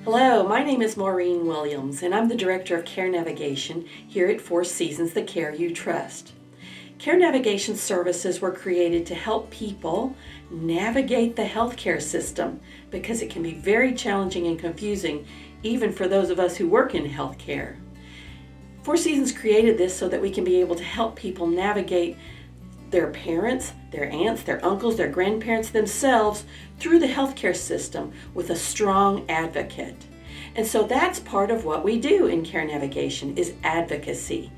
Hello, my name is Maureen Williams, and I'm the Director of Care Navigation here at Four Seasons, the care you trust. Care Navigation services were created to help people navigate the healthcare system because it can be very challenging and confusing, even for those of us who work in healthcare. Four Seasons created this so that we can be able to help people navigate their parents, their aunts, their uncles, their grandparents themselves through the healthcare system with a strong advocate. And so that's part of what we do in Care Navigation is advocacy.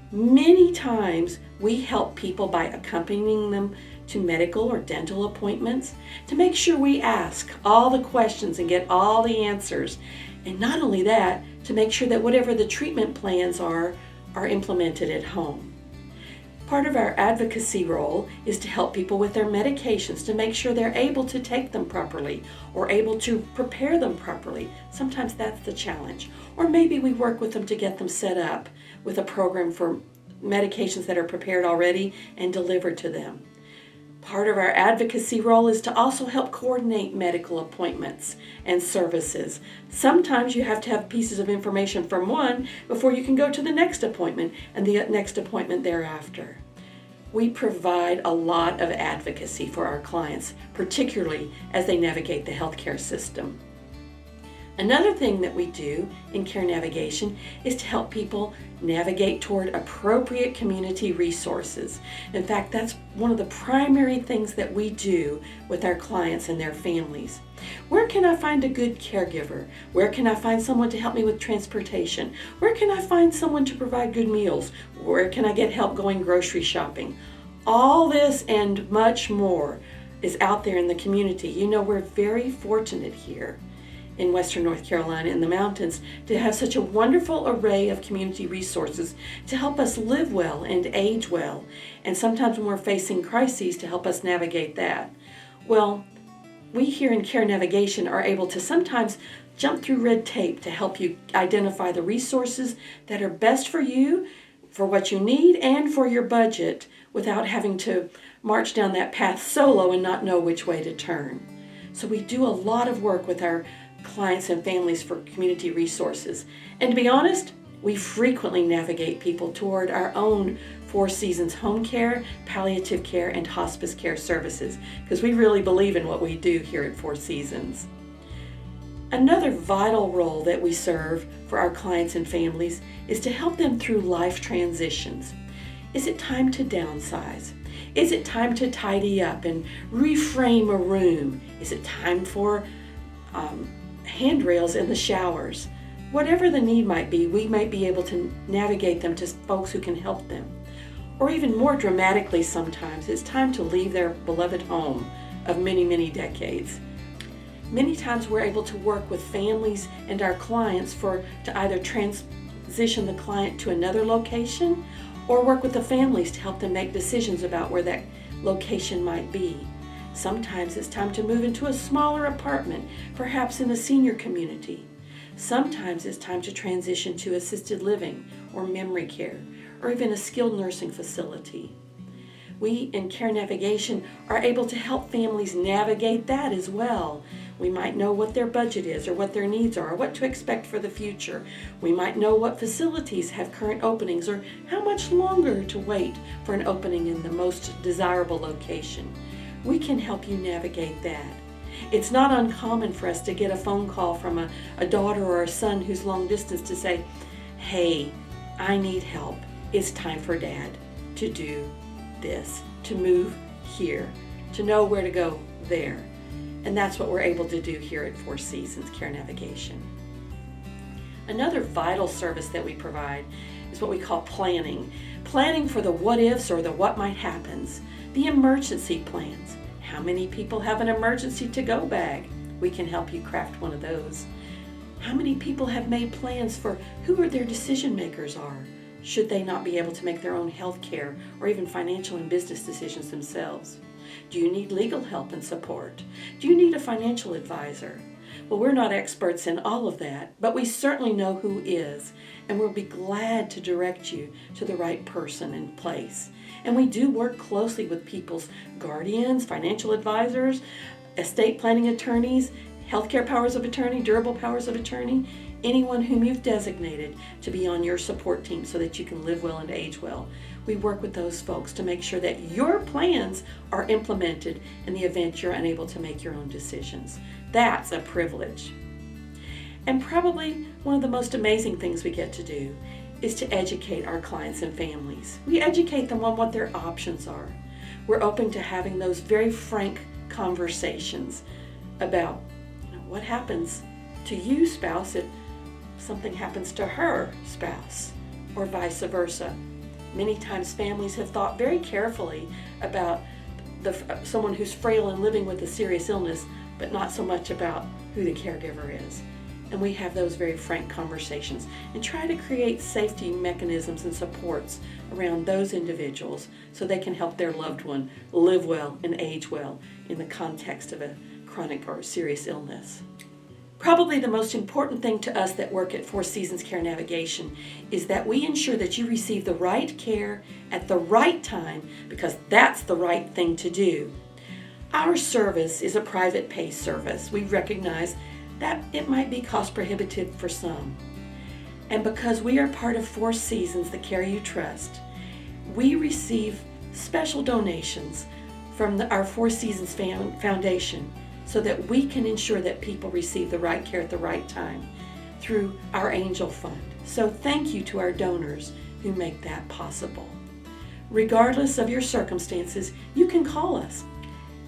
Many times we help people by accompanying them to medical or dental appointments to make sure we ask all the questions and get all the answers. And not only that, to make sure that whatever the treatment plans are implemented at home. Part of our advocacy role is to help people with their medications to make sure they're able to take them properly or able to prepare them properly. Sometimes that's the challenge. Or maybe we work with them to get them set up with a program for medications that are prepared already and delivered to them. Part of our advocacy role is to also help coordinate medical appointments and services. Sometimes you have to have pieces of information from one before you can go to the next appointment and the next appointment thereafter. We provide a lot of advocacy for our clients, particularly as they navigate the healthcare system. Another thing that we do in Care Navigation is to help people navigate toward appropriate community resources. In fact, that's one of the primary things that we do with our clients and their families. Where can I find a good caregiver? Where can I find someone to help me with transportation? Where can I find someone to provide good meals? Where can I get help going grocery shopping? All this and much more is out there in the community. You know, we're very fortunate here in Western North Carolina in the mountains to have such a wonderful array of community resources to help us live well and age well, and sometimes when we're facing crises to help us navigate that. Well, we here in Care Navigation are able to sometimes jump through red tape to help you identify the resources that are best for you, for what you need, and for your budget without having to march down that path solo and not know which way to turn. So we do a lot of work with our clients and families for community resources. And to be honest, we frequently navigate people toward our own Four Seasons home care, palliative care, and hospice care services because we really believe in what we do here at Four Seasons. Another vital role that we serve for our clients and families is to help them through life transitions. Is it time to downsize? Is it time to tidy up and reframe a room? Is it time for handrails in the showers? Whatever the need might be, we might be able to navigate them to folks who can help them. Or even more dramatically sometimes, it's time to leave their beloved home of many, many decades. Many times we're able to work with families and our clients to either transition the client to another location or work with the families to help them make decisions about where that location might be. Sometimes it's time to move into a smaller apartment, perhaps in a senior community. Sometimes it's time to transition to assisted living or memory care, or even a skilled nursing facility. We in Care Navigation are able to help families navigate that as well. We might know what their budget is or what their needs are or what to expect for the future. We might know what facilities have current openings or how much longer to wait for an opening in the most desirable location. We can help you navigate that. It's not uncommon for us to get a phone call from a daughter or a son who's long distance to say, hey, I need help. It's time for Dad to do this, to move here, to know where to go there. And that's what we're able to do here at Four Seasons Care Navigation. Another vital service that we provide is what we call planning. Planning for the what ifs or the what might happens. The emergency plans. How many people have an emergency to-go bag? We can help you craft one of those. How many people have made plans for who their decision makers are? Should they not be able to make their own health care or even financial and business decisions themselves? Do you need legal help and support? Do you need a financial advisor? Well, we're not experts in all of that, but we certainly know who is, and we'll be glad to direct you to the right person and place. And we do work closely with people's guardians, financial advisors, estate planning attorneys, healthcare powers of attorney, durable powers of attorney, anyone whom you've designated to be on your support team so that you can live well and age well. We work with those folks to make sure that your plans are implemented in the event you're unable to make your own decisions. That's a privilege. And probably one of the most amazing things we get to do is to educate our clients and families. We educate them on what their options are. We're open to having those very frank conversations about what happens to you, spouse, if something happens to her spouse, or vice versa. Many times families have thought very carefully about someone who's frail and living with a serious illness, but not so much about who the caregiver is. And we have those very frank conversations and try to create safety mechanisms and supports around those individuals so they can help their loved one live well and age well in the context of a chronic or serious illness. Probably the most important thing to us that work at Four Seasons Care Navigation is that we ensure that you receive the right care at the right time, because that's the right thing to do. Our service is a private pay service. We recognize that it might be cost prohibitive for some. And because we are part of Four Seasons, the Care You Trust, we receive special donations from our Four Seasons Foundation so that we can ensure that people receive the right care at the right time through our Angel Fund. So thank you to our donors who make that possible. Regardless of your circumstances, you can call us.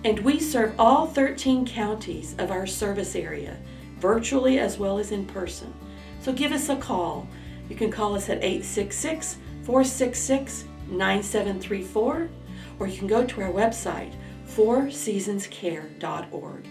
And we serve all 13 counties of our service area, virtually as well as in person. So give us a call. You can call us at 866-466-9734, or you can go to our website, fourseasonscare.org.